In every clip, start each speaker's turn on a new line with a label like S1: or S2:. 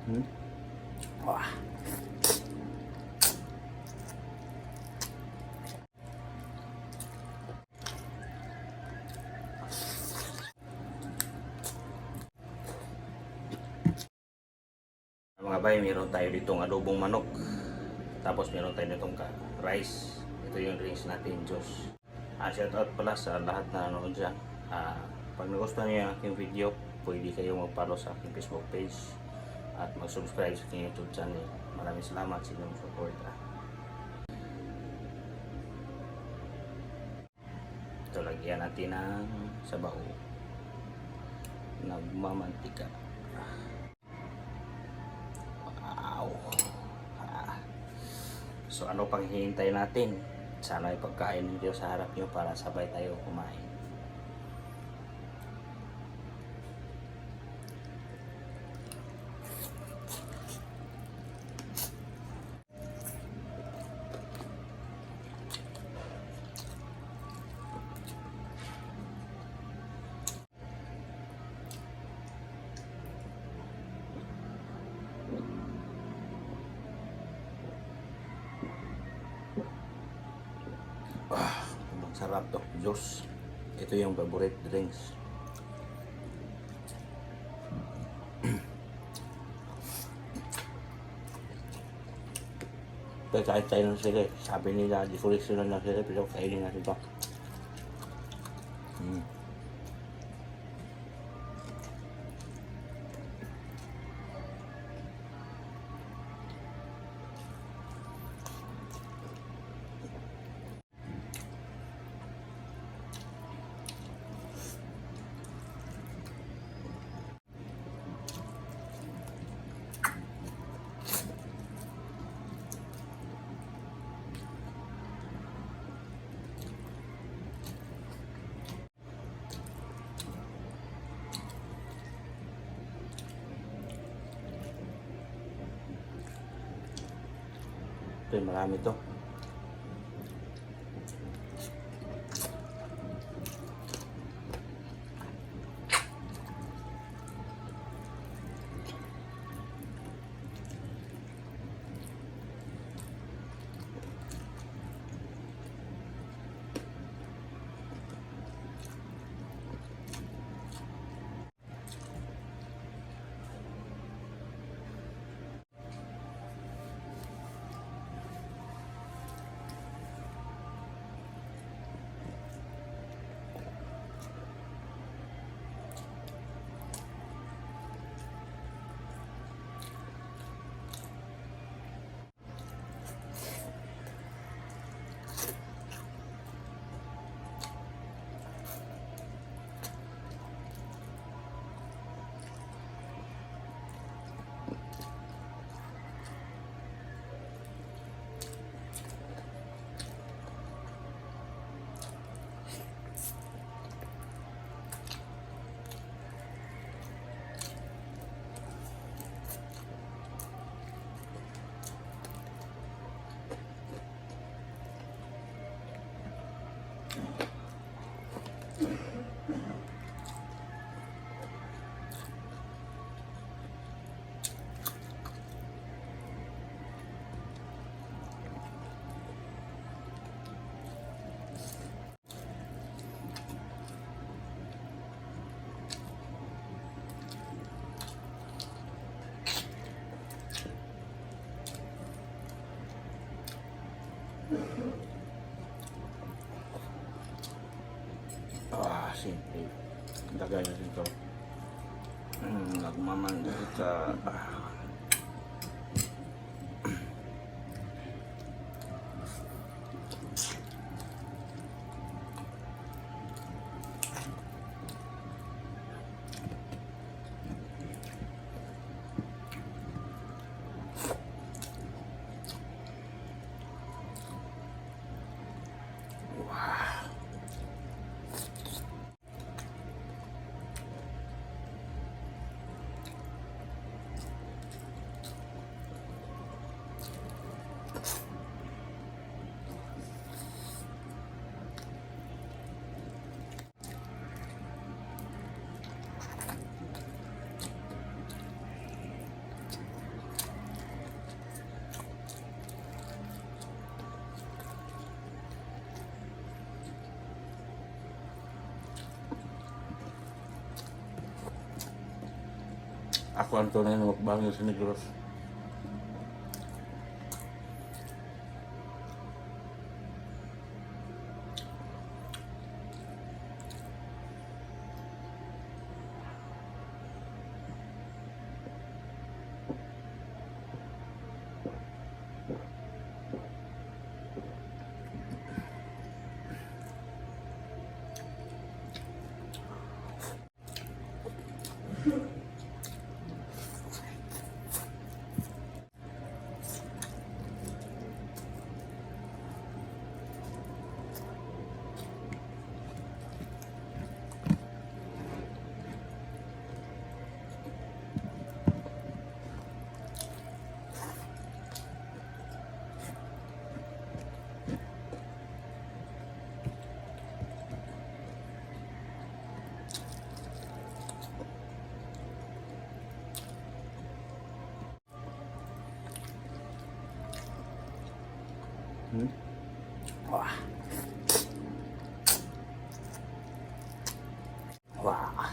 S1: Wah. Mga bay, meron tayo ditong adobong manok. Tapos meron tayo ditong rice. Ito yung drinks natin, Diyos. Shout out pala sa lahat na nanonood dyan. Pag nagustuhan niyo yung aking video, pwede kayo mag-follow sa aking Facebook page at mag-subscribe sa aking YouTube channel. Maraming salamat sa inyong support. Ito, lagyan natin ng sabaw. Nagmamantika. Wow! So ano pang hihintay natin? Sana ipagkain nyo sa harap nyo para sabay tayo kumain. Sarap to, juice. Ito yung favorite drinks. Pero kahit tayo ng sila, sabi nila, decoration lang sila, pero kainin natin ito. Ito yung marami to. Simple. Lagay natin ito. Nagmamanda ka. Ako ang tunay na mukbangers sa Negros. Wah. Wah.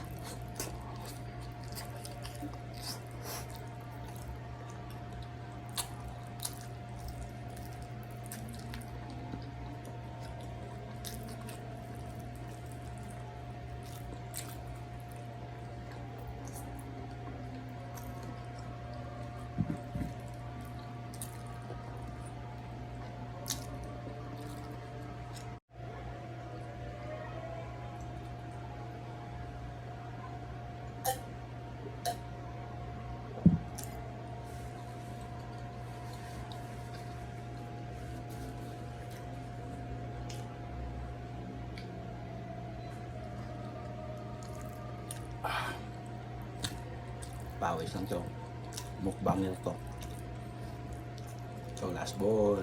S1: Pawis lang to. Mukbang nito to. So last ball.